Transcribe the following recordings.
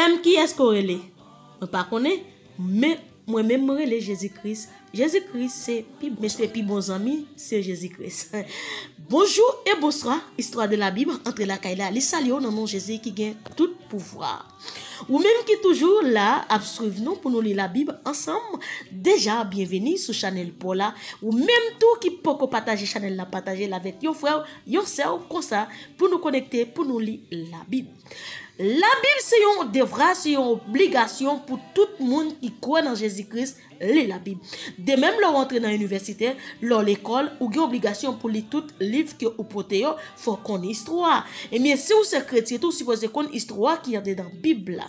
même qui est-ce qu'on relève? Je ne connais pas, mais moi-même, je relève Jésus-Christ. Jésus-Christ, c'est plus bon ami, c'est Jésus-Christ. Bonjour et bonsoir, histoire de la Bible, entre la Kaila, les saluons dans nom Jésus qui gagne tout pouvoir. Ou même qui toujours là, suivre nous pour nous lire la Bible ensemble, déjà bienvenue sur Chanel Paula, ou même tout qui peut partager Chanel la partager avec vos frères, vos sœurs, comme ça, pour nous connecter, pour nous lire la Bible. La Bible, c'est un devoir, c'est une obligation pour tout le monde qui croit dans Jésus-Christ, lire la Bible. De même, leur rentrer dans l'université, leur l'école, ou une obligation pour lire tout livre que vous portez, faut qu'on ait histoire. Et bien, si vous êtes chrétien, vous supposez qu'on ait histoire qui est dans la Bible là.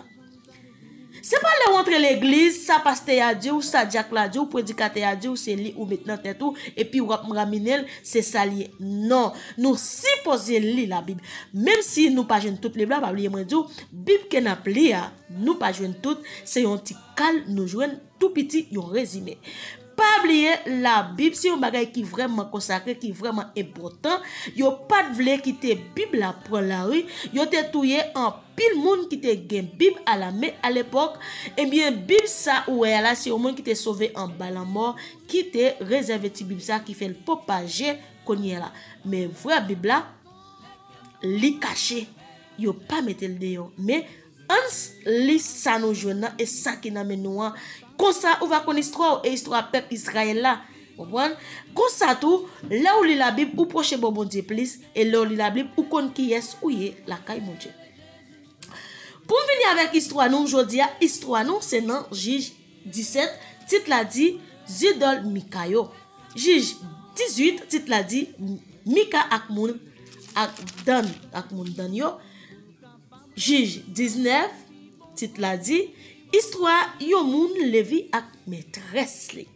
C'est pas le rentrer l'église, ça pasteur a dit ou ça diacre a dit ou prédicateur a dit ou c'est li ou maintenant tête ou et puis ou ramener c'est salier. Non, nous supposons lire la Bible. Même si nous pas joindre toutes les blagues, pas oublier moi dire Bible que n'a pli nous pas joindre toutes, c'est un petit cal nous joindre tout petit un résumé. Pas oublier la Bible, c'est un bagage qui vraiment consacré, qui vraiment important. Yo pas de vle quitter Bible la prendre la rue, yo te touyer en pile monde qui te gen Bible à la main à l'époque. Et bien Bible ça ouais là c'est au monde qui te sauvé en bas la mort, qui te réservé Bible ça qui fait le propager connait là. Mais vrai Bible là li caché, yo pas mettre le dehors, mais ans li ça nous joindre et ça qui n'a nous comme ça on va connaître histoire et histoire peuple Israël là. Comprendre comme ça tout là où lit la Bible ou proche bon Dieu plus et là où lit la Bible ou connait qui est où est la caille mon Dieu. Pour venir avec histoire nous aujourd'hui histoire nous c'est dans Juge 17 titre la dit Zidol Mikayo. Juge 18 titre la dit Mika ak moun ak dan ak moun dan yo. Juge 19 titre la dit histoire yon moun levi ak maîtresse li.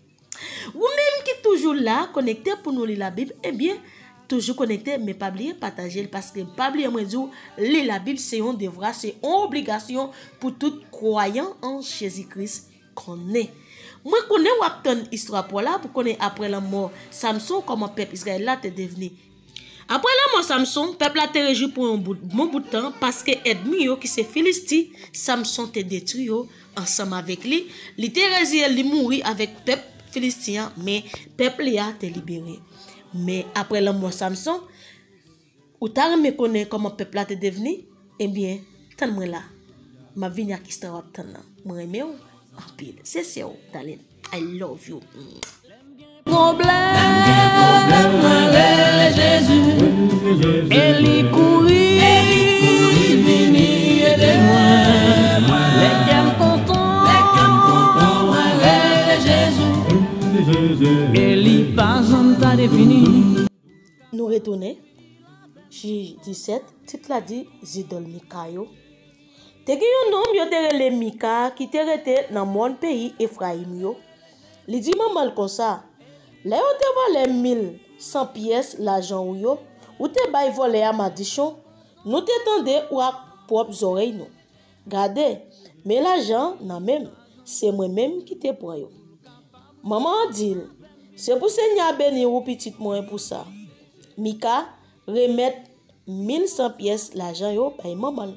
Ou même qui toujours là connecté pour nous lire la Bible, eh bien toujours connecté mais pas oublier partager parce que pas oublier moi dire lire la Bible c'est un devoir, c'est une obligation pour tout croyant en Jésus-Christ qu'on est. Moi connais ou attendre histoire pour là pour connaître après la mort Samson comment peuple Israël là t'est devenu. Après la mort Samson, peuple a été réjoui pour un bon bout de temps parce que ennemi qui c'est Philistie, Samson te détruit ensemble avec lui. Il était résilié, il mourit avec peuple philistin, mais peuple a été libéré. Mais après la mort Samson, ou t'as me connaît comment peuple a été devenu, eh bien, tant moi là, ma vie n'a qu'histoire obtenant. Moi aimé en pile. C'est ça, darling. I love you. Problème avec Jésus, elle courit, vini de moi, les cœurs contents avec Jésus, elle pas en tas défini. Nous retournons, Juge 17, titre la dit Zidol Mikayo. Te gen yon nom yo te rele Mika qui te rete dans mon pays Ephraim yo. Li di maman comme ça. Là yo te volé 1100 pièces l'argent ou te bay volé à Madichon, nous te tendé ou à propres oreilles nous. Gardez, mais l'argent nan même, c'est moi même qui te prend yo. Maman dit, c'est pour Seigneur bénir ou petit moi pour ça. Mika remet 1100 pièces l'argent yo pay maman.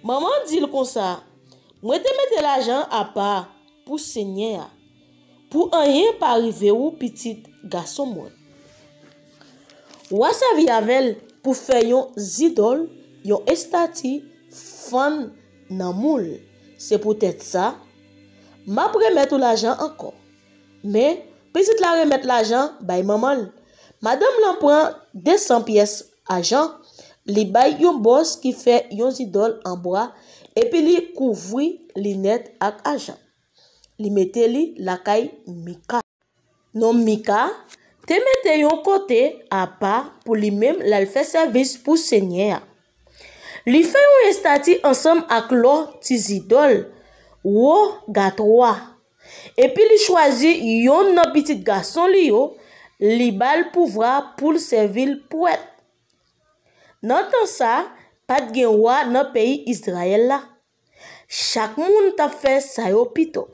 Maman dit comme ça, moi te mette l'argent à part pour Seigneur. Pour rien pas arriver ou petit garçon moi. Ou sa vie avec pour faire yon zidol, yon estati fan nan moule. C'est peut-être ça. Ma remettre l'argent encore. Mais petite la remettre l'argent bay maman. Madame l'en prend 200 pièces argent, li bay yon boss qui fait yon zidol en bois et puis li couvri li net ak argent. Li mette li la kay Mika. Non Mika, te mette yon côté à part pour lui même la fait service pour Seigneur. Li fait yon estati ensemble avec l'autre tizidol ou gatwa. Et puis li choisi yon nan petit garçon li yo, li bal pouvoir pour servir poète. Nan tan ça, pas de gen roi nan pays Israël là. Chaque moun ta fait sa yo pito.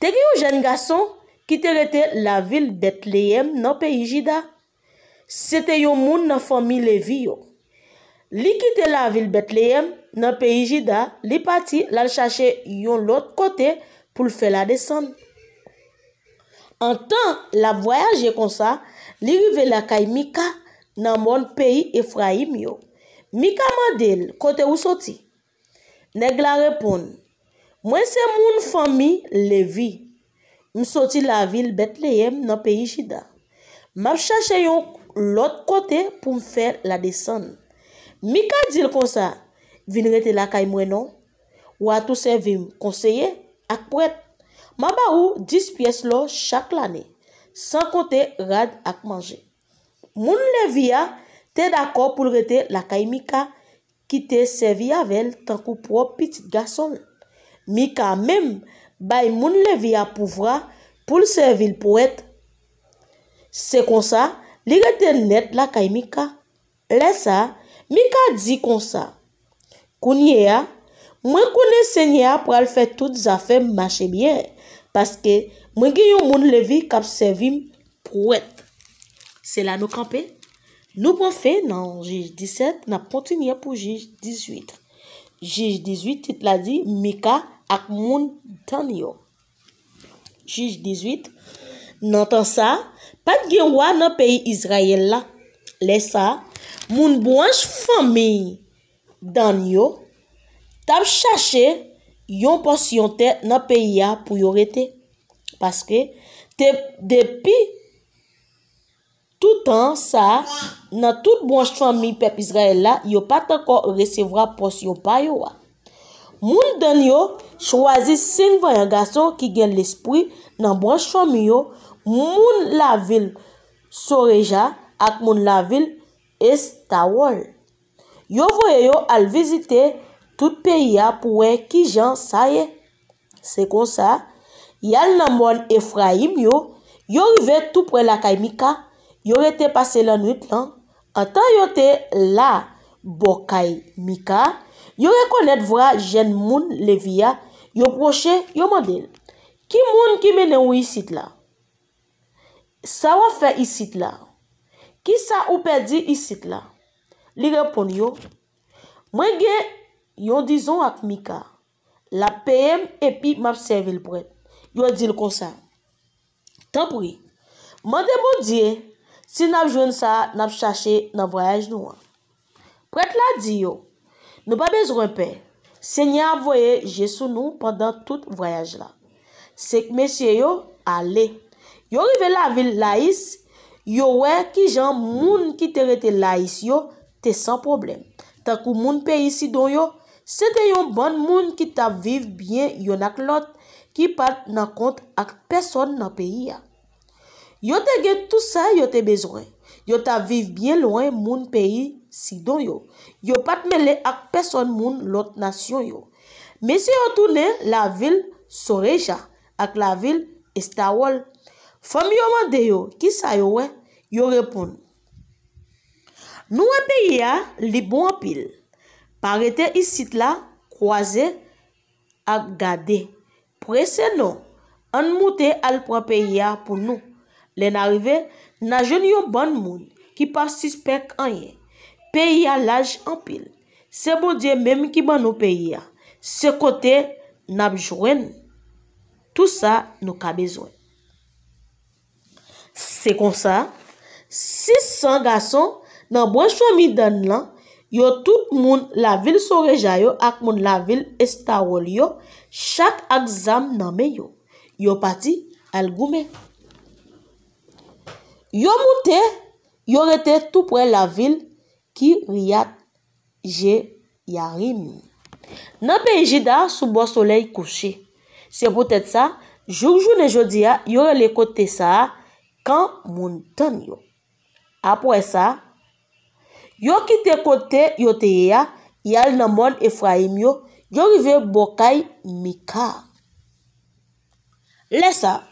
Te gen yon jeune garçon qui te rete la ville Bethléem dans pays Juda. C'était yon moun nan famille Lévi yo. Li quitte la ville Bethléem dans pays Juda, li parti la chercher yon l'autre côté pour faire la descente. En temps la voyage comme ça, li rive la kay Mika dans mon pays Ephraim yo. Mika mandel côté ou sorti. Nèg la répond, moi c'est mon famille Lévi. M'sorti la ville Bethléem dans pays Juda. M'a cherché yon l'autre côté pour me faire la descente. Mika dit comme ça, vin rete la kay moi non, ou a tout servi conseiller ak prêtre. Ma ba ou 10 pièces lo chaque l'année, sans compter rad ak manger. Moun Levia te d'accord pour rete la kay Mika qui te servi avec tant que propre petit garçon. Mika même bay moun Levia pouvoir pour le servir prêtre. C'est comme ça, li rete net la kay Mika. Laisse ça, Mika dit comme ça. Kounye a, moi connais Seigneur pour faire toutes les affaires marcher bien parce que moi gen yon moun Levi k'ap servi pour être. C'est là nous camper. Nous prenons fait dans Juge 17, n'a continué pour Juge 18. Juge 18 titre la dit Mika ak moun tan yo. Juge 18 n'entend ça, pas de gen roi dans pays Israël là. Laisse ça, moun branche famille dan yo tap chercher yon portion terre dans pays a pour yo rete parce que depuis tout temps ça dans toute branche famille peuple Israël là yo pas encore recevoir portion pa yo. Moun dan yo choisi 5 voyants garçons qui gen l'esprit dans branche famille yo, moun la ville Soreja ak moun la ville Estawol. Yo voye yo al visiter tout pays pour qui jan ça y est. C'est comme ça, yal nan mon Ephraim yo rive tout près la kay Mika, yo rete passé la nuit là. En temps yo te là bokay Mika, yo reconnaître vrai jeune moun Levia, yo proche, yo mandel. Qui moun qui mène ou ici là? Ça va faire ici là. Qui ça ou perdu ici là? Li répond yo, moi gen yon disons ak Mika, la PM et puis m'a servi le prêtre. Yo dit comme ça. Tant pis. Mande bon Dieu, si n'a joine ça, n'a chercher dans voyage nous. Prêtre la dit yo, nous pas besoin père. Seigneur voyé Jésus nous pendant tout voyage là. C'est que messieurs yo allez. Yo rive la ville Laïs, yo wè ki jan moun qui te rete Laïs yo te sans problème. Tant que moun pays ici don yo, c'était yon bon moun qui t'a vive bien yon ak lot qui pat nan compte ak personne nan pays ya. Yo te gen tout ça yo te besoin. Yo ta vive bien loin moun pays si don yo. Yo pat mêlé ak personne moun l'autre nation yo. Mais si yo tourne la ville Soreja ak la ville Estawol, fami yo mande yo, qui sa yo wè? Yo répond. Nous un pays a li bon en pile. Parete ici là, croisé à garder. Presse non, an moute al pran pays a pour nous. Len arrivé, na jeune yon bon moun qui pas suspect rien. Pays a l'âge en pile. C'est bon Dieu même qui ban nous pays a. Ce côté n'a jouen. Tout ça nous ka besoin. C'est comme ça, 600 garçons dans branche famille dan lan, yo tout moun la ville Soreja yo ak moun la ville Estawol yo, chaque exam nan me yo. Yo parti al goume. Yo monte, yo rete tout près la ville qui Riyat Yarim. Nan pays Juda sous bon soleil couché. C'est peut-être ça, journée jodia, yo le côté ça quand moun tan yo. Après ça, yo kite côté yo te ya, yal nan mon Ephraim yo rive bokay Mika. Laissa,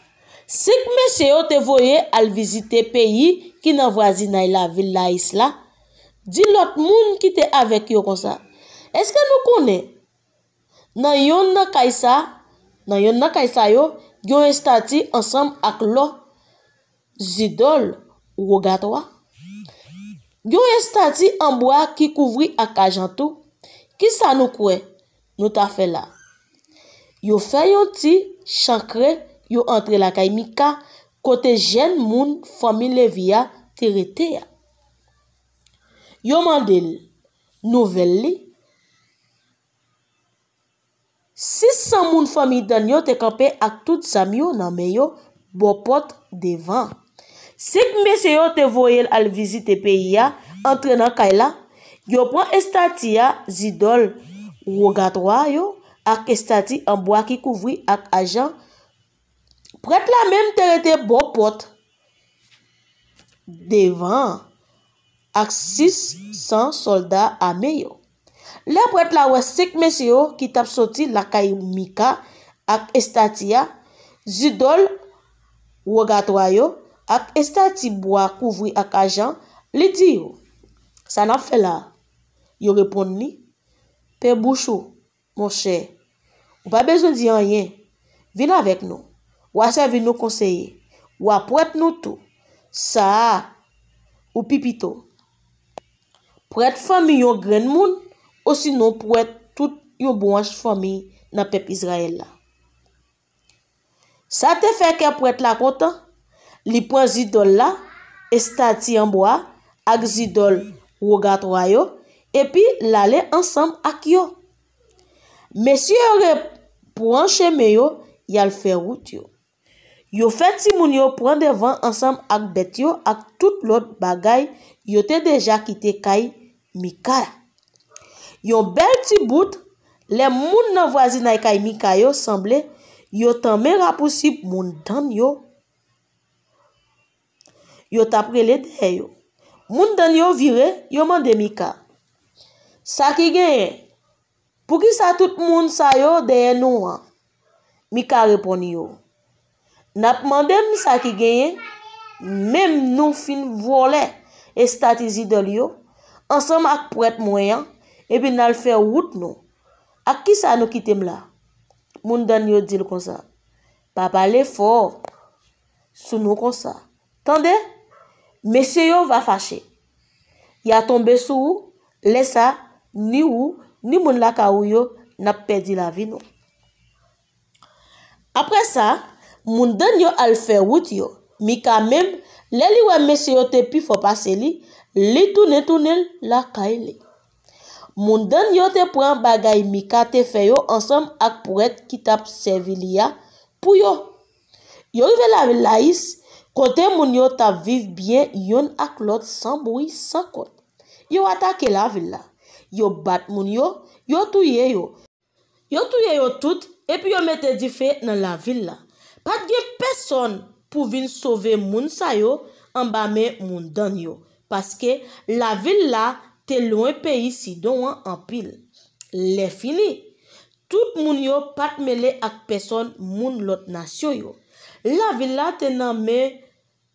si monsieur yo te voye al visiter pays qui nan voisinay la ville la isla, di l'autre moun qui te avec yo comme ça. Est-ce que nous connaît? Nan yon na kaisa yo, yon estati ensemble ak lo zidol ou regarde. Yo estati en bois qui couvri ak ajantou. Qui ça nous kwe? Nous ta fait là. Yo fait yon ti chancre, yo entre la kay Mika, côté jeune moun famille Levia te rete ya. Yo mandel nouvelle li. 600 moun famille dan yo te campé ak tout zam yo nan men yo bo pot devant. Sik mese yo te voyel al visite pays ya, entre nan kay la, yo prend estati ya zidol rogatoire yo ak estati en bois qui couvri ak agent. Prête la même te rete bo pot devant ak 600 soldats armés yo. Le prête la wè 5 messieurs qui tap sorti la kay Mika ak estatia zidol rogatoire yo ak estati bois couvri ak agent li di yo. Ça n'a fait là. Yo répond ni, Père Bouchou, mon cher, ou pas besoin de dire rien. Viens avec nous. Ou à servir nous conseiller. Ou à prête nous tout. Ça, ou pipito. Prête famille yon grand moun, ou sinon prête tout yon branche famille dans peuple Israël là. Ça te fait que prête la content, li prend zidol là, estati en bois, ak zidol rogatoire yo, et puis l'aller ensemble ak yo. Monsieur prend chemin yo, yal fait route yo. Yo fait ti moun yo prend devant ensemble ak bet yo ak tout l'autre bagay yo te déjà quitté kay Mika. Yon bel ti bout, les moun nan voisinay kay Mika yo semble yo tanmen rapoussi moun dan yo. Yo taprele de yo. Moun dan yo vire, yo mande Mika. Sa ki genye? Pour qui ça tout moun sa yo de nou an? Mika répond yo. Nap mandem sa ki genye, même nous fin volé estati zidol yo, ensemble ak prête moyen, et puis nal faire route nou. Ak ki sa nou kitem la? Moun dan yo dil kon sa. Pa parler fort sou nou kon sa. Tande? Monsieur yo va fâcher. Ya tombe sou, laissa ni ou, ni moun la ka ou yo, n'a perdu la vie nou. Après ça, moun dan yo al faire route yo. Mika même, le li wè monsieur yo te pi fò passe li tourne la kay li. Moun dan yo te pran bagay Mika te fe yo ensemble ak prêtre qui tap servi li ya pou yo. Yo rive la laïs, côté moun yo tap viv bien yon ak l'autre sans bruit, sans compte. Yo attaque la ville la. Yo bat moun yo, yo touye yo. Yo touye yo tout, et puis yo mette di fè dans la ville la. Pat gen personne pour vin sauver moun sa yo en bas men moun dan yo. Parce que la ville la te loin pays Sidon en pile. Le fini. Tout moun yo pat mele ak personne moun lot nation yo. La ville la te nan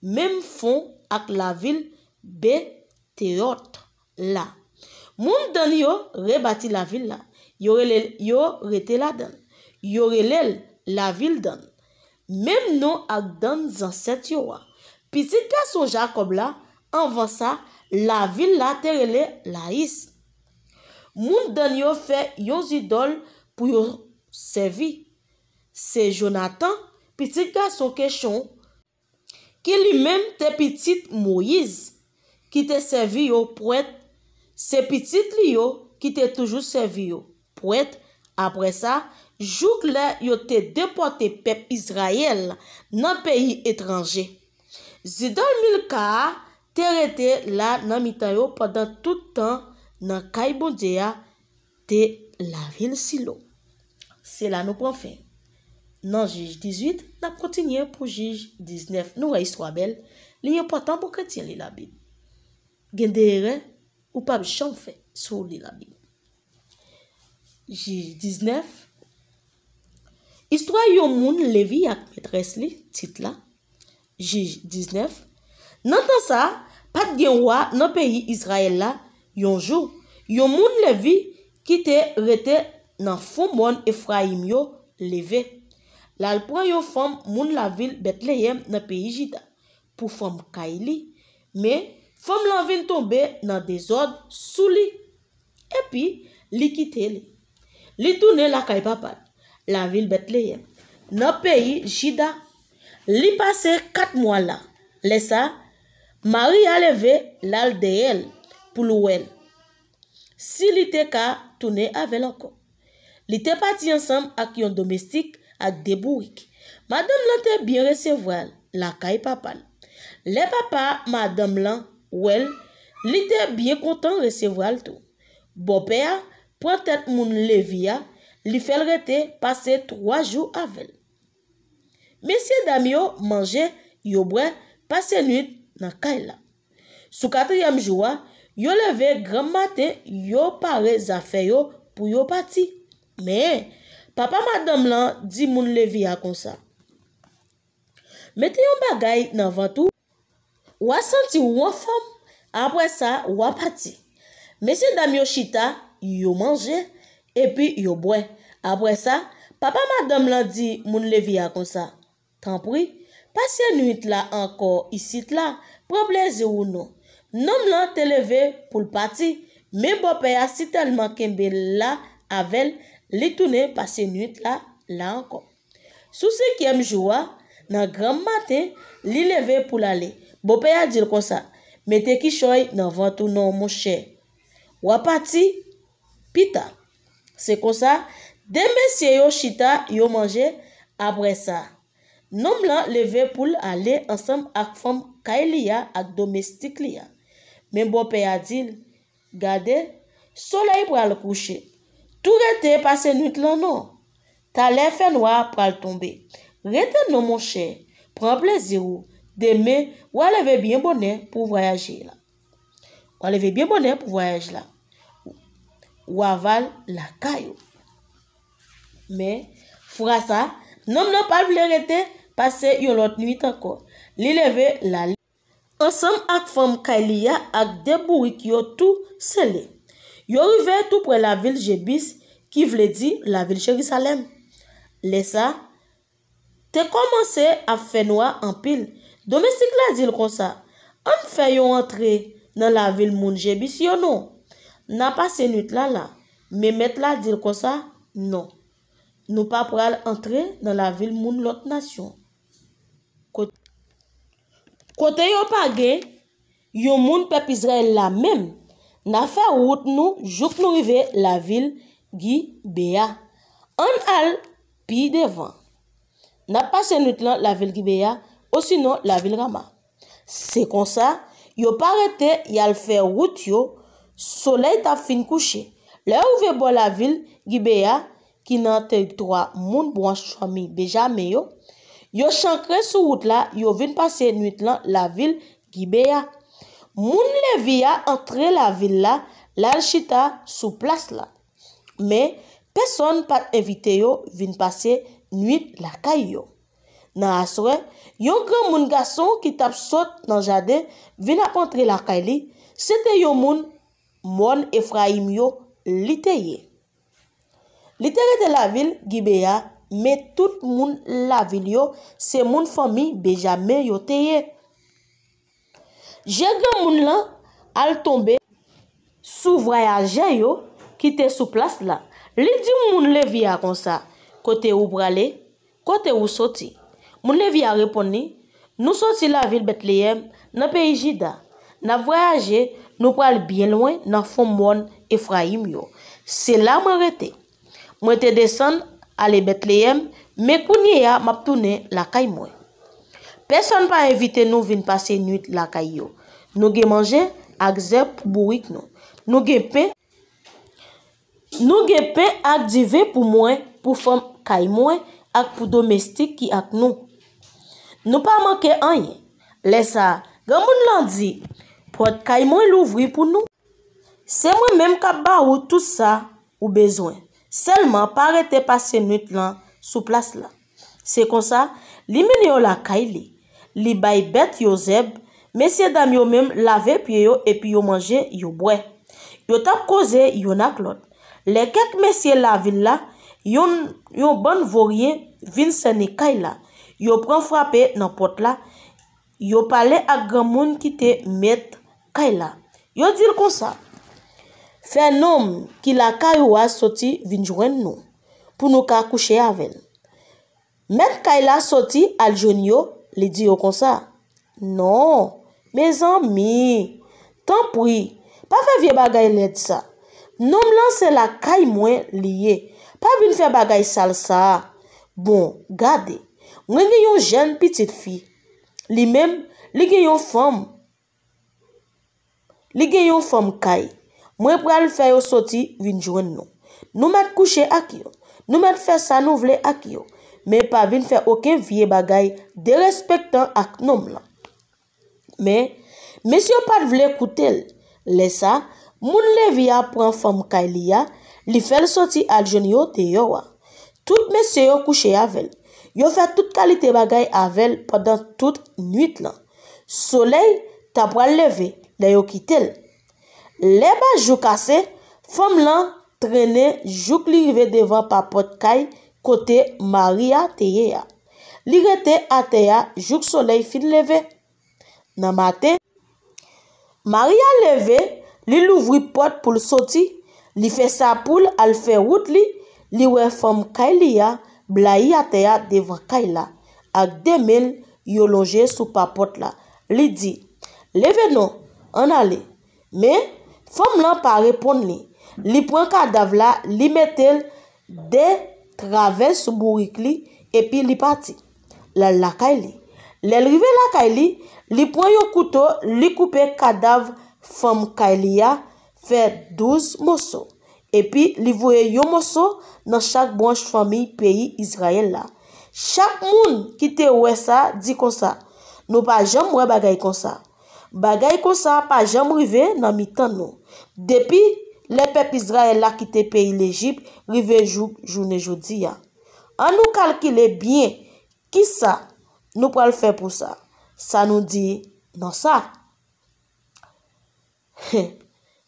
même fond ak la ville Beteot la. Moun dan yo rebati la ville la. Yo rete la dan. Yo relel la ville dan. Même non ak dan zanset yo wa. Petit garçon Jacob la, avant ça, la ville la te rele laïs. Moun dan yo fait yon zidol pour yo servi. C'est Jonathan, petit garçon question, qui lui-même te petit Moïse, qui te servi yo prêtre. C'est petit li yo qui te toujours servi yo prêtre. Après ça, jouk le yo te déporté peuple Israël dans pays étranger. Zidol Milka te rete la nan mitan yo pendant tout temps nan kay bondia te la ville Silo. C'est là nous prend fin. Dans Juge 18, n'a continué pour Juge 19. Nous a histoire belle, li important pour chrétien li la Bible. Gen derrière ou pas chan fait sur li la Bible. Juge 19. Histoire yon moun Levi ak maîtresse li, titre là. Juge 19. Nan tan sa, pat gen roi nan pays Israël la, yon jou, yon moun Levi qui te rete nan fond moun Ephraim yo leve. La l pran yon femme moun la ville Bethlehem nan pays Juda pour femme Kaili, mais Femme lan vin tombe dans désordre sous li. Et puis, li quitte li. Li tourne la kay papa, la ville Bethléem. Dans pays Jida, li passe 4 mois là. Laissa, Marie a levé l'al de elle pour l'ouel. Si li te ka tourner avec encore. Li te parti ensemble avec un domestique avec des bourriques. Madame lan te bien recevoir la kay papa. Les papa madame lan ouel, li te bien content recevoir tout. Bon père prend tête moun Levia, li fait rete passer 3 jours avec. Messieurs dames yo manger, yo boire, passer nuit dans kay la. Sous 4e jour, yo levé grand matin, yo pare affaire yo pour yo parti. Mais papa madame lan dit moun Levia comme ça. Mettez yon bagay nan ventou, ou a senti ou en femme, après ça ou a parti. Messieurs dames yo chita, yo manger et puis yo boire. Après ça, papa madame lan dit moun Levia comme ça. Tant pis, passez nuit là encore ici là, prends plaisir ou non. Nom lan te levé pour le parti, mais bon père si tellement kembe là avec li tourner passer nuit là encore. Sous 5e jour, dans grand matin, li levé pour l'aller. Bon père dit comme ça, mettez qui choy dans ventre non mon cher. Ou a parti pita. C'est comme ça, des messieurs yo chita yo manger après ça. Nom lan levé pour aller ensemble avec femme Kailia avec domestique lia. Mais bon père dit, gardez, soleil pour le coucher. Tout rete passé nuit là non. Ta l'air fait noir pour le tomber. Rete non mon cher. Prends plaisir ou. Demain, ou lever bien bonnet pour voyager là. Ou lever bien bonnet pour voyager là. Ou aval la caillou. Mais, fera ça, non pas vle rete passer yon l'autre nuit encore. Li lever la ensemble ak femme Kailia ak des bourriques yo tout scellé. Yo rive tout près la ville Jébis qui vle di la ville Jérusalem. Laissa te commencé à faire noir en pile. Domestique la dit comme ça. On fait yon entrer dans la ville moun Jébis yo non. N'a passé nuit là. Mais mettre la dit comme ça non. Nous pas pral entrer dans la ville moun l'autre nation. Côté yo pa gen, yon moun peuple Israël la même. N'a fait route nous, jouk nous rive la ville Gibea. On al pi devant. N'a passé nuit là la ville Gibea, ou sinon la ville Rama. C'est comme ça, yo pa arrêté, yal fait route yo, soleil ta fin couché. Là où ve bo la ville Gibea, qui nan territoire moun branche famille Benjamin yo chancré sous route là, yo vin passer nuit là la ville Gibea. Moun Levia entré la ville là, la chita sous place là. Mais personne pas invité yo vin passer nuit la kay yo. Nan aswe, yon grand moun garçon qui tap saute dans jardin vin a entrer la kay li, c'était yon moun mon Ephraim yo liteye. Liteye de la ville Gibea, mais tout moun la ville yo, c'est moun famille Benjamin yo teye. J'ai grand moun là, al tombe sous voyageur yo, qui te sous place là. Li di moun Levia comme ça, côté ou brale, côté ou sorti. Moun Levia répondit, nous sorti la ville Bethléem, dans pays Jida. N'a voyagé, nous pral bien loin, dans fond moun Ephraim yo. C'est là moi rete. Moi te descend aller Bethléem, mais kounye ya m'a tourné la kay moi. Personne pas invité nous vinn passer nuit la kay yo. Nous ge manger ak zep bourrique nous. Nous ge pain ak divé pour moi, pour femme kay moi ak pour domestique qui ak nous. Nous pas manquer rien. Laisse ça, grand moun lan di, porte kay moi l'ouvrir pour nous. C'est moi même qui ba ou tout ça ou besoin. Seulement pas arrêter passer nuit là sous place là. C'est comme ça, li mène yo la kay li bay bête yo zeb, messieurs dames yo même laver pied yo et puis yo manger yo boire. Yo tap cause yon ak l'autre. Les quelques messieurs la ville là, yon bon vaurien vin sene kay la. Yo prend frapper dans porte là. Yo parler ak grand moun qui te met Kaila. Yo dit comme ça. Fait nom qui la Kayoua sorti vin joindre nous pour nous ka coucher avec. Met Kaila sorti al jonio, li dit comme ça. Non, mes amis, tant pis, pas fait vieux bagay let ça. Nom lan c'est la kay moins lié. Pas vin faire bagay sale ça. Bon, gardez. Moi gen yon jeune petite fille. Li même, li gen yon femme. Li gen yon femme kay. Moi pral faire yo sorti vin joindre nous. Nous met coucher ak yo. Nous met faire ça nous vle ak yo. Mais pas vin faire aucun vieux bagay dérespectant ak nom la. Mais monsieur pas vle écouter. Laisse ça, moun levia prend femme Kailia, li fait sorti al jeune yo te yo wa. Tout monsieur yo couché avec. Yo fait toute qualité bagay avec pendant toute nuit là. Soleil t'a pral lever, la yo quitter. Les ba jou cassé, femme là traîner jouk li rive devant papote kay côté Maria Teya. Li rete à Teya jouk soleil fin lever. Nan matin, Maria levé, li l'ouvri porte pour le sortir, li fait sa poule, al fait route li wè femme Kailia, blayi à Teya devant Kaila, ak 2000 yo longé sous papote là. Li dit, levez non, en allez. Mais, femme là pas répondre li prend cadavre là, li mettel des travers sous bourrique li, et puis li parti. La Kaili. L'elrive la Kaili, li prend yon couteau, li coupe cadavre femme Kailia, fait 12 morceaux. Et puis, li voye yon morceau dans chaque branche famille pays Israël là. Chaque monde qui te oué ça, dit comme ça. Nous pas jamais oué bagay comme ça. Bagay comme ça, pas jamais rive dans mi-temps nous. Depuis, les peuples Israël là qui te pays l'Égypte, rive journée jodi ya. En nous calculer bien, qui ça? Nous pourrons le faire pour ça. Ça nous dit, non ça.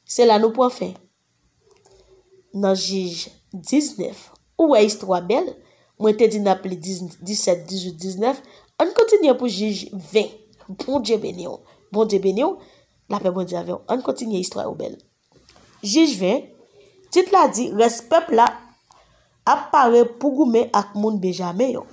C'est là nous pourrons faire. Dans Juge 19, où est histoire belle? Moi, te dit n'appelé 17, 18, 19. On continue pour Juge 20. Bon Dieu béni. Bon Dieu béni. La paix bon Dieu avec. On continue histoire belle. Juge 20. Titre là dit, respect là apparaît pour goumer ak moun Benjamin yo.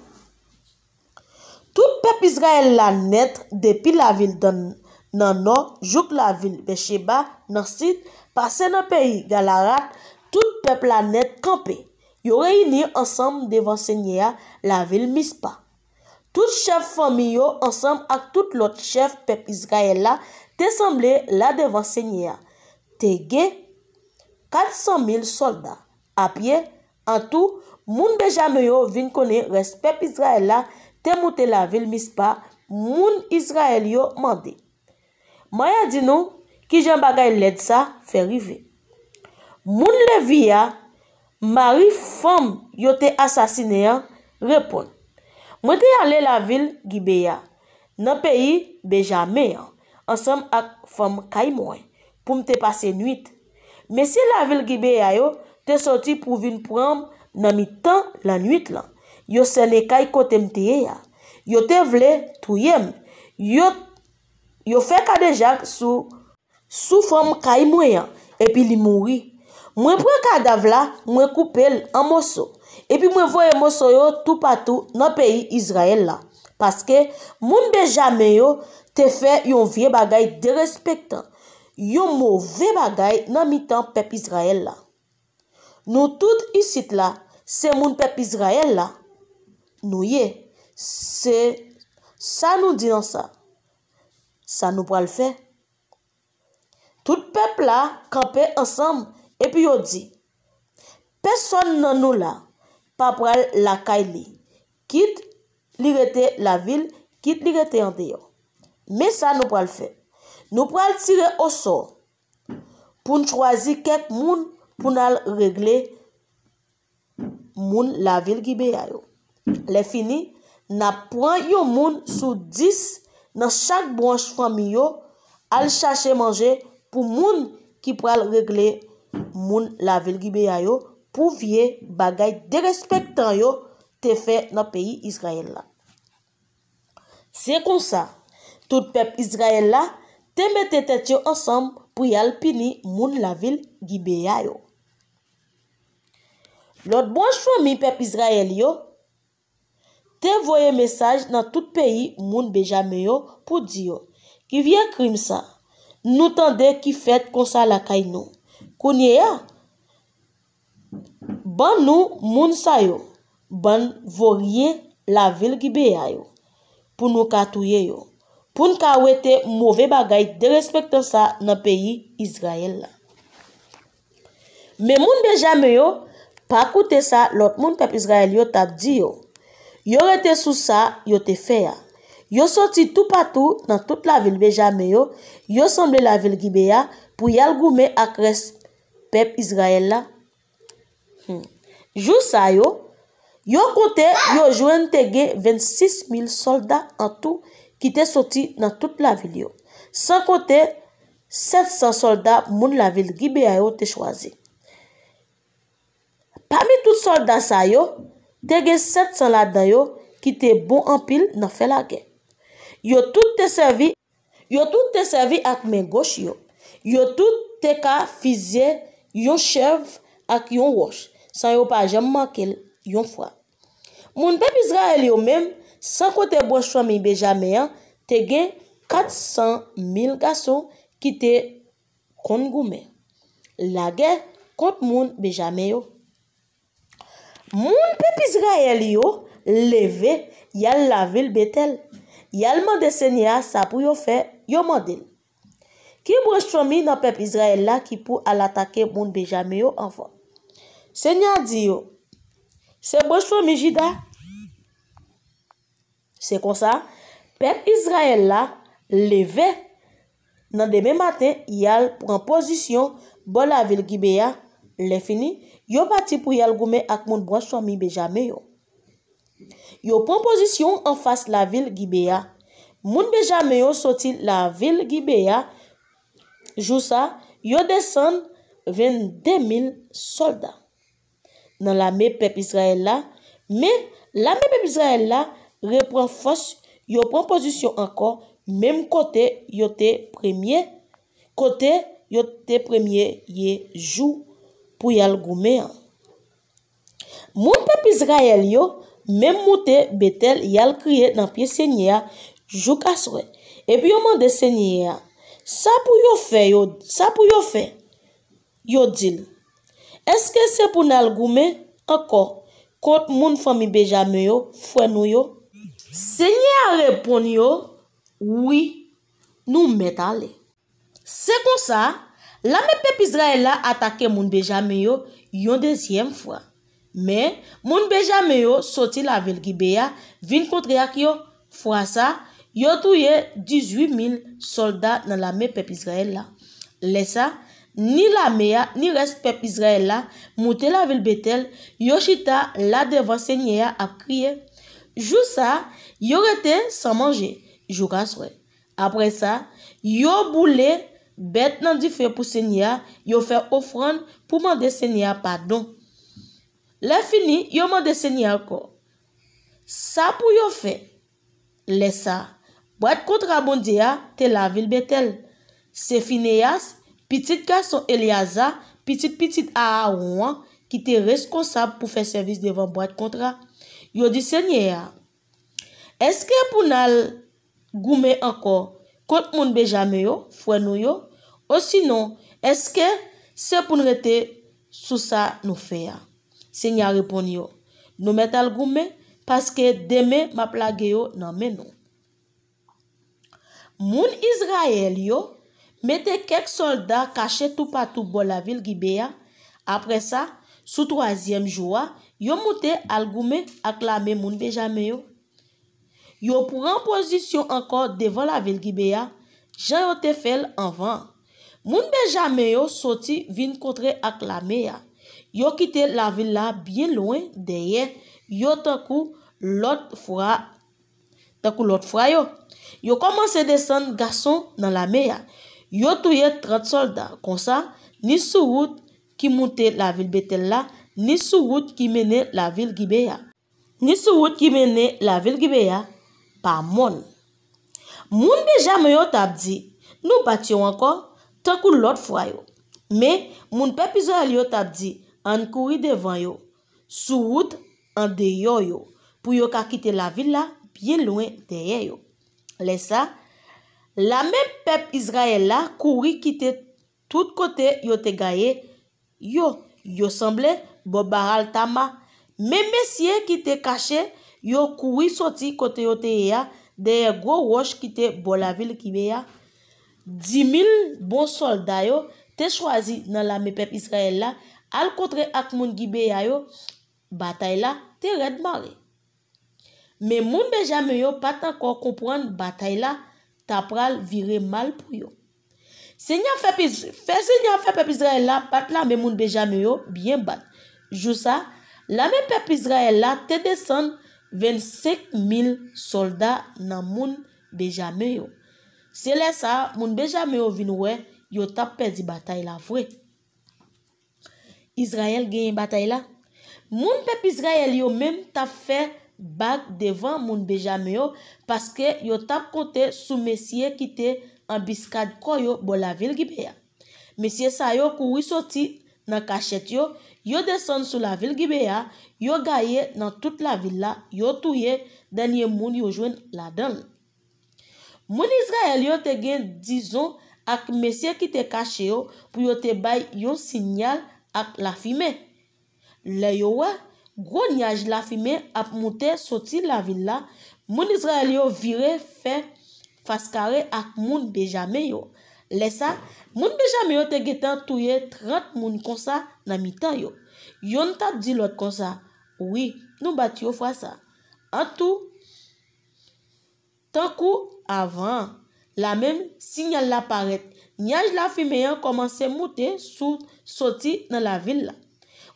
Tout peuple Israël la net depuis la ville dans nord, jouk la ville Besheba, dans sud, passé dans pays Galarat, tout peuple la net campé. Yo réuni ensemble devant Seigneur la ville Mispa. Tout chef famille yo ensemble avec tout l'autre chef peuple Israël la t'assemblé là devant Seigneur. Te 400 000 soldats à pied en tout, moun Benjamin yo vin connaît respect Israël la te monté la ville Mispa, moun Israël yo mandé. Maya dit nous, qui jan bagay led ça, fait rive. Moun Levia, mari femme yo te assassiné, répond. Moi te allé la ville Gibea, dans pays Benjamin, ensemble avec femme Kaimoy, pour me te passer nuit. Mais si la ville Gibea yo, te sorti pour venir prendre dans mi-temps la nuit là. Yo sene kay kote mteye ya. Yo te vle touyem. Yo fait kadejak sous forme kay mwen et puis li mouri. Mwen prend cadavre là, mwen coupe en morceaux. Et puis mwen voye morceau yo tout partout dans pays Israël là. Parce que moun Benjamin yo te fait yon vieux bagay dérespectant. Yon mauvais bagay dans mi-temps peuple Israël là. Nous tout ici là, c'est moun peuple Israël là. Nous y c'est ça nous dit dans ça. Ça nous pourra le faire. Tout peuple là campé ensemble et puis on dit personne nan nous là pas pral la kaili. Quitte li rete la ville, quitte li rete en dehors. Mais ça nous pourra le faire. Nous pourra tirer au sort pour nous choisir quelques moun pour nous régler moun la ville Gibea yo. Les fini n'a point yon moun sous 10 dans chaque branche famille yo al chercher manger pour moun qui pral régler moun la ville Gibea yo pour vieux bagay dérespectant yo te fait dans pays Israël là. C'est comme ça tout peuple Israël là te mette tête yo ensemble pour y al pini moun la ville Gibea yo. L'autre branche famille peuple Israël yo te voye message dans tout pays moun Benjamin yo pour dire qui vient crime ça. Nous tendez qui fait comme ça la kay nou. Kounye ya ban nou moun sa yo, ban vorien la ville Gibea yo pour nous katouye yo. Pour nous ka wete mauvais bagay de respecter ça dans pays Israël là. Mais moun Benjamin yo pas koute ça l'autre moun peuple Israël yo tap di yo. Yo rete sous ça yo te fait ya. Yo sorti tout partout dans toute la ville Benjamin yo semble la ville Gibea pour yal goume ak res peuple Israël là. Jou sa yo kote yo joine te gen 26 000 soldats en tout qui te sorti dans toute la ville yo. Sans compter 700 soldats moun la ville Gibea yo te choisi. Parmi tous soldats sa yo, te gen 700 là-dedans yo qui te bon en pile dans fait la guerre. Yo tout te servi ak main gauche yo. Yo tout te ka fusiller yon chèvre ak yon roche. Sans yo pas jamais manqué yon fois. Moun peuple Israël yo même sans côté branche famille Benjamin te gen 400 000 garçons qui te kon goume. La guerre contre moun Benjamin yo. Moun peuple Israël yo levé yal la ville Bethel. Yal mande Seigneur ça pour yo faire yo mandel. Qui branche famille dans peuple Israël là qui pour al attaquer moun Benjamin yo enfant. Seigneur dit yo, c'est branche famille Juda. C'est comme ça, peuple Israël là levé dans demain matin, yal prend position bon la ville Gibea, le fini, yo parti pour yal goume ak moun branche famille Benjamin yo. Yo prend position en face la ville Gibea. Moun Benjamin yo sorti la ville Gibea. Jou ça, yo descend 22 000 soldats dans l'armée peuple Israël là, mais l'armée peuple Israël là reprend force, yo prend position encore même côté yo te premier yé jou pour yal goume. Moun peuple Israël yo même monté Bethel yal crié dans pied Seigneur jou kaswe. Et puis yo mande Seigneur ça pour yo fait yo dit est-ce que c'est pour nal goume encore contre moun famille Benjamin yo frère nou yo? Seigneur répond yo oui nous met aller. C'est comme ça l'armée peuple Israël a attaqué moun Benjamin yo yon deuxième fois. Mais moun Benjamin yo sorti la ville Gibea vinn contre ak yo fois ça yo touye 18 000 soldats dans l'armée peuple Israël là. Laissa ni l'armée ni reste peuple Israël là monte la ville Bethel yo chita là devant Seigneur a crié. Jou ça yo rete sans manger jou kaswe. Après ça yo boule bête nan di fè pour Seigneur yo fait offrande pour demander Seigneur pardon. Le fini yo mande Seigneur encore ça pour yo fait. Laissa boîte contre bondia te la ville Bethel. C'est Phineas, petit garçon Eliasa, petit Aaron qui était responsable pour faire service devant boîte contrat. Yo dit Seigneur, est-ce que pour nal goume encore contre moun Benjamin yo, frère nou yo, ou sinon, est-ce que c'est pour nous rester sous ça nous faire? Seigneur répond yo, nous mettons goume parce que demain ma plague yo nan men nou. Moun Israël yo mettez quelques soldats cachés tout partout dans la ville Gibea. Après ça, sous troisième jour, yo monté al goume acclamer moun Benjamin yo. Yo prend position encore devant la ville Gibea. Jean yo te fait avant. Moun Benjamin yo sorti vinn contre acclamer ya. Yo quitté la ville là bien loin derrière. Yo tankou l'autre fois yo. Yo commencé descendre garçon dans la mer. Yo touye 30 soldats comme ça, ni sous route qui montait la ville Bethel là, ni sous route qui menait la ville Gibea. Ni sous route qui menait la ville Gibea par moun. Moun Benjamin yo tap di, nous battions encore tant que l'autre fois yo. Mais mon peuple Israël yo t'a dit en courir devant yo sous route en dehors yo pour yo ka quitter la ville là bien loin derrière yo. Laisse ça la même peuple Israël là courir quitter tout côté yo te gaye yo semblait bobaral tama même messieurs qui te caché yo courir sorti côté yo te ya derrière gros roche qui te bon la ville qui ya 10 000 bons soldats yo te choisi dans la même peuple Israël là al contre ak moun Gibeya yo bataille là te red maré. Mais moun Benjamin yo pas encore comprendre bataille là ta pral virer mal pour yo. Seigneur fait peuple Israël là pat la même moun Benjamin yo bien bat. Jou ça la même peuple Israël là te descend 25 000 soldats dans moun Benjamin yo. C'est là ça moun Benjamin yo vinn wè yo t'a perdu bataille la vrai. Israël gagne bataille là. Moun peuple Israël yo même t'a fait back devant moun Benjamin yo parce que yo t'a compté sous messieurs qui te embuscade koyo bon la ville Gibeya. Messieurs sa yo couri sorti dans cachette yo descend sous la ville Gibeya, yo gaye dans toute la ville là, yo touye dernier moun yo joine là-dedans. Moun Israël yo te gen disons ak messieurs qui te caché yo pour yo te bay yon signal ak la fumée. Le yo wa gros nuage la fumée ap monter sorti la ville là, moun Israël yo viré fait face carré ak moun Benjamin yo. Laissa moun Benjamin yo te getan touye 30 moun comme ça dans mi-temps yo. Yon t'a dit l'autre comme ça. Oui, nous battions fois ça. En tout tant coup avant la même signal la paraît. Nuage la fumée commence à monter sous sorti dans la ville là.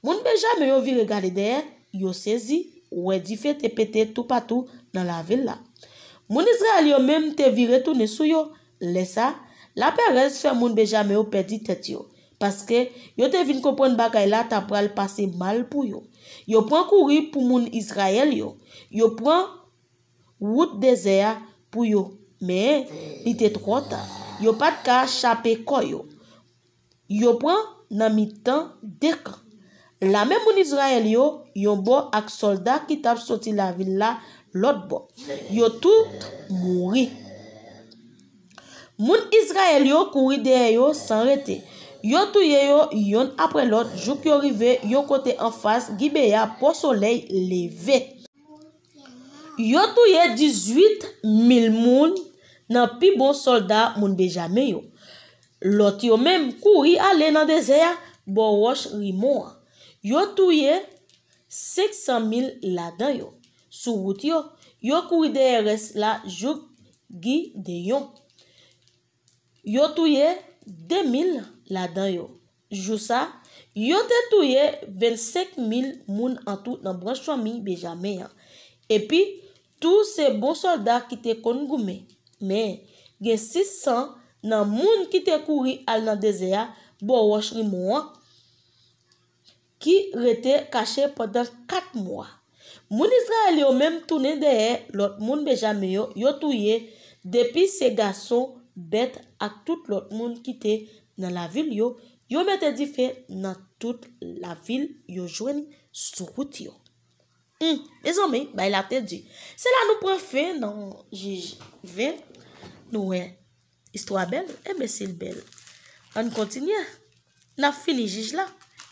Moun Benjamin yo vi regarder derrière, yo saisi ouais di fait te pété tout partout dans la ville là. Moun Israël yo même te vi retourner sou yo. Laissa la Perez fait moun Benjamin yo perdi tête yo parce que yo te vinn comprendre bagay la ta pral passer mal pour yo. Yo prend courir pour moun Israël yo prend route désert pour yo mais il était trop tard. Yo pas de ka chaper koyo. Yo prend nan mi-temps de camp. La même moun Israël yo yon bo ak soldat qui t'a sorti la ville là l'autre bo. Yo tout mouri. Moun Israël yo couri derrière yo sans arrêter. Yo touye yo yon après l'autre jour ki arrivé yon côté en face Gibeya pour soleil levé. Yo touye 18 000 moun nan pi bon soldat moun Benjamin yo. L'autre yo même couri aller dans désert bo roche Rimon. Yo touye 500 000 là-dedans yo. Sous route yo couri derrière la jouk Gideon. Yo touye 2000 là-dedans yo. Jou ça, yo te touye 25 000 moun en tout dans branche famille Benjamin. Et puis tous ces bons soldats qui te kon goumé. Mais gen 600 nan moun qui te couri al dans désert bo roche Rimon qui rete caché pendant 4 mois. Moun Israël yo même tourné derrière l'autre moun Benjamin yo touye depuis ces garçons bêtes ak tout l'autre monde qui était dans la ville yo mette di fait dans toute la ville yo joine sous route yo. Les amis, il a te dit. C'est là nous prend fin dans Juge 20. Nous histoire belle, mais c'est belle. On continue. N'a fini Juge là.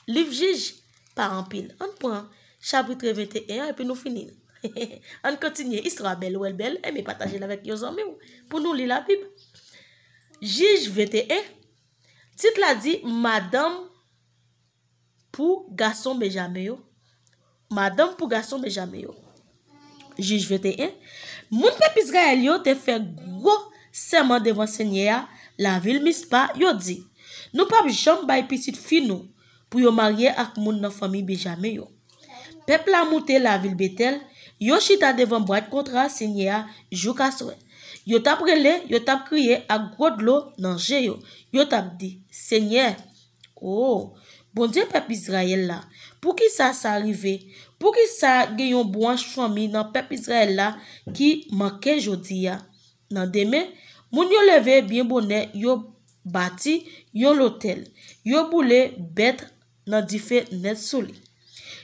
Livre Juge par en pile. On prend chapitre 21 et puis nous finissons. On continue histoire belle ou belle, mais partager avec vos amis pour nous lire la Bible. Juge 21, titre la dit Madame pour garçon Benjamin. Madame pour garçon Benjamin. Juge 21, moun peuple Israël yo te fait gros serment devant Seigneur la ville Mispa yo dit nous pas jamais bay petite fille nous pour yo marier ak moun nan famille Benjamin yo. Peuple a monté la ville Bethel, yo chita devant boîte contrat Seigneur Joukaswe. Yo tap relé, yo tap crié à gros de l'eau dans yo. Yo tap dit Seigneur, oh, bon Dieu peuple Israël là, pour qui ça arrivé? Pour qui ça gagne branche famille dans peuple Israël là qui manquait jodi ya? Nan demain, Moun yo leve bien bonnet, yo bâti yon l'hôtel. Yo boule bête nan di fe net soli.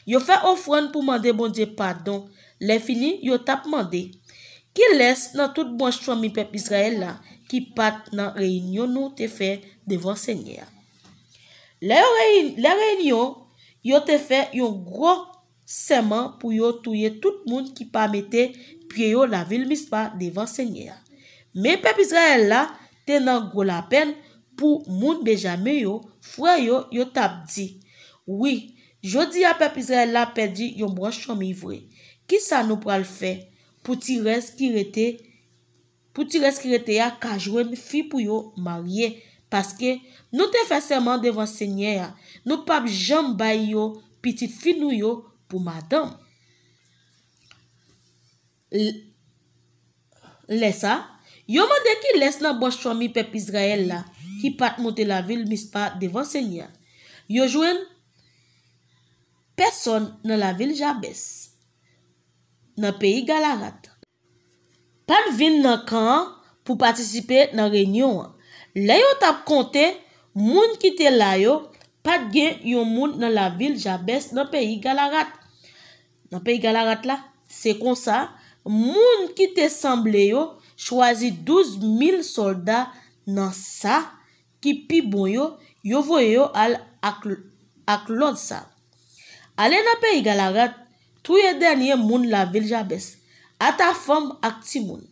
Yo fait offrande pour demander bon Dieu pardon. Les fini, yo tap mandé. Qui laisse dans toute branche famille peuple Israël là, qui pat nan réunion nou te fait devant Seigneur. Les réunions, yo te fait yon gros serment pour yo touyer tout monde qui pas mette pied yo la ville Mispa devant Seigneur. Mais peuple Israël là, te nan gros la peine pour moun Benjamin yo, frère yo tap dit. Oui, jodi a peuple Israël là perdu yon branche famille vrai. Qui ça nous pral faire pour tirer ce qui rete ya ka joine fille pour yo marier parce que nous te fait serment devant Seigneur, nous pas jambe bay yo petite fille nou yo pour madame. Laissa, yo mande qui laisse nan branche famille peuple Israël là qui pat monter la ville Mispa devant Seigneur. Yo joine personne dans la ville Jabes, dans pays Galarat. Pas vin dans camp pour participer dans réunion. Là yo tap compté moun qui te là yo, pas gen yon moun dans la ville Jabes dans pays Galarat. Dans pays Galarat là, c'est comme ça, moun qui te semblé yo choisi 12 000 soldats dans ça qui pi bon yo voye yo al ak l'autre ça. Allez dans pays Galarat, tout les dernier moun la ville Jabes, à ta femme ak ti moun.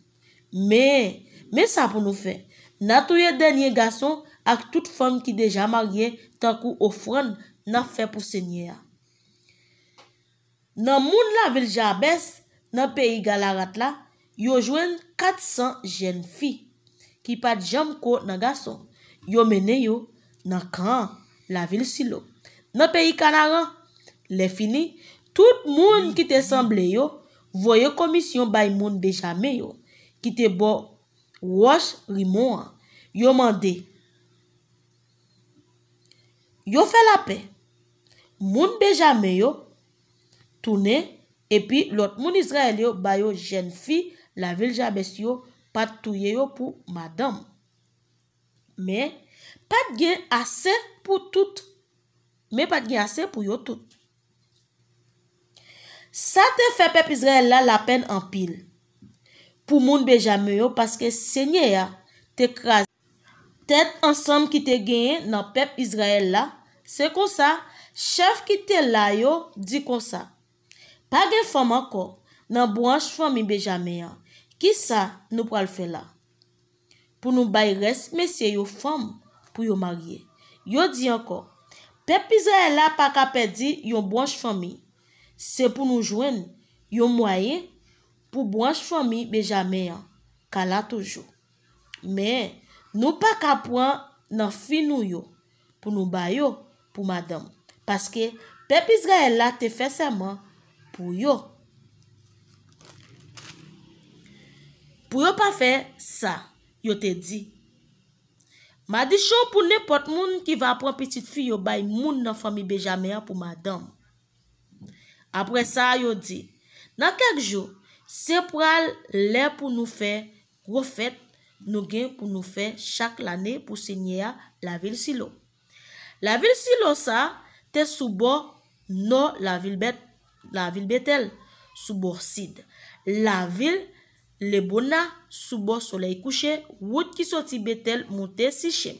Mais ça pour nous faire. Na tout les dernier garçon ak toute femme qui déjà mariée tant kou offrande n'a fait pour Seigneur. Nan moun la ville Jabes, dans pays Galarat là, yo joine 400 jeunes filles qui pas jam ko nan garçon. Yo mene yo nan camp la ville Silo. Dans pays Canaan, les fini, tout moun qui te semblé yo, voye commission bay moun Benjamin yo, qui te bo Roche Rimon, yo mandé. Yo fait la paix. Moun Benjamin yo, tourne, et puis l'autre moun Israël yo, ba yo jeune fille, la ville Jabes yo, pas touye yo pour madame. Mais, pas de assez pour tout. Mais pas de assez pour yo tout. Ça te fait peuple Israël là la peine en pile. Pour moun Benjamin yo parce que Seigneur te crase tête ensemble qui te gagné dans peuple Israël là. C'est comme ça, chef qui te là yo dit comme ça. Pas de femme encore dans branche famille Benjamin. Qui ça nous pral faire là? Pour nous bay reste messieurs yo femme pour yo marier. Yo dit encore, peuple Israël là pas ka perdi yon branche famille. C'est pour nous joindre yon moyen pour branche famille Benjamin kala toujours. Mais nous pas ka prendre nan fi nou yo pour nous bay yo pour madame parce que peuple Israël là te fait serment pour yo. Pour yo pas faire ça, yo te dit. Ma dit chaud pour n'importe moun qui va prendre petite fille yo bay moun dans famille Benjamin pour madame. Après ça, yo dit, dans quelques jours, c'est pour l'air pour nous faire refait, nous gain pour nous faire chaque année pour Seigneur la ville Silo. La ville Silo ça, te sous bord non la ville Bethel, sous bord Sid. La ville Lebona, sous bord soleil couché, route qui sorti Bethel monte Sichem.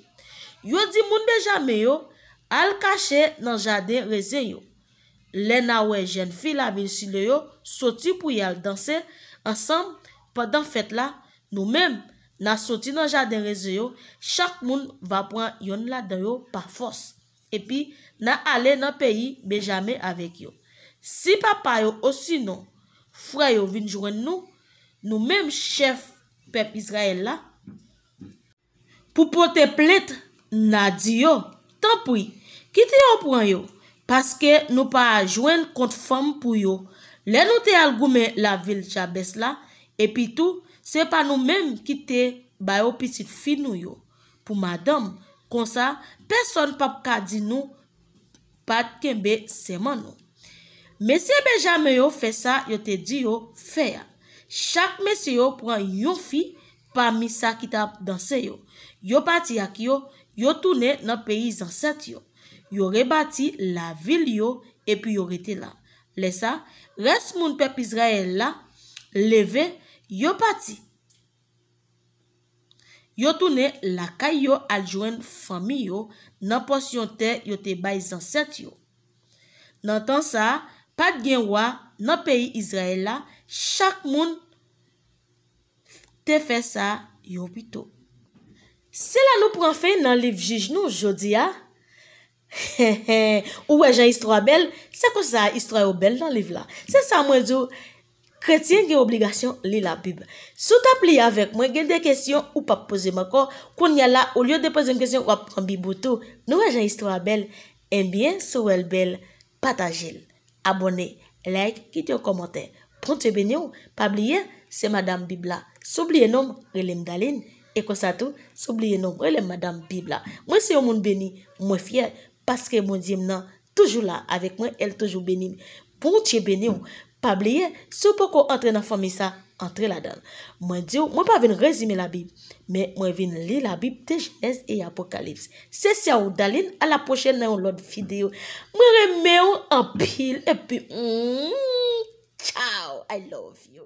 Yo dit moun Benjamin yo, al caché dans jardin raisin yo. Lena ouais jeune fille la ville Silo yo sorti pour y aller danser ensemble pendant fête là nous même n'a sorti dans jardin raisin yo chaque monde va prendre yon là dedans yo par force et puis n'a aller dans pays Benjamin avec yo si papa yo aussi non frère yo vinn joindre nous même chef peuple Israël là pour porter plainte n'a dit yo tant pis quittez yo prend yo parce que nous pas joindre contre femme pour yo. Là nous te al goumen la ville Jabes là et puis tout, c'est pas nous même qui te ba yo petite fille nou yo pour madame comme ça personne pas ka di nous pas kembe seman nou. Monsieur Benjamin yo fait ça, yo te dit yo faire. Chaque monsieur yo prend yon fille parmi ça qui t'a dansé yo. Yo parti ak yo tourné dans pays ancêtre yo. Yo rebâti la ville yo et puis yo rete là. Les ça, reste moun peuple Israël là, levé, yo parti. Yo tourné la kay yo al joindre famille yo, nan portion terre yo te bay ancêtre yo. Nan temps ça, pas de gen roi dans pays Israël là, chaque moun te fait ça yo pito. C'est là nous prend fin dans livre juge nous jodi a. Ou Jean histoire belle, c'est comme ça histoire belle dans livre là. C'est ça moi dis chrétien qui obligation lire la Bible. Si tu pli avec moi, gen des questions ou pas poser encore, qu'on y a là au lieu de poser une question ou prendre Bible tout. Nous Jean histoire belle, aime bien sur elle belle, partagez, abonnez, like, quittez un commentaire. Prenez béni ou pas oublier, c'est madame Bibla. S'oubliez nom relem Daline et comme ça tout, s'oubliez nom relem madame Bibla. Moi c'est un monde béni, moi fier parce que mon Dieu nan toujours là avec moi, elle toujours béni. Bon Dieu béni ou pas oublier, si vous pouvez entrer dans la famille ça, entrer là-dedans. Moi dis, moi pas venir résumer la Bible, mais moi venir lire la Bible de Genèse et Apocalypse. C'est ça ou Daline, à la prochaine dans l'autre vidéo. Moi remets en pile et puis ciao, I love you.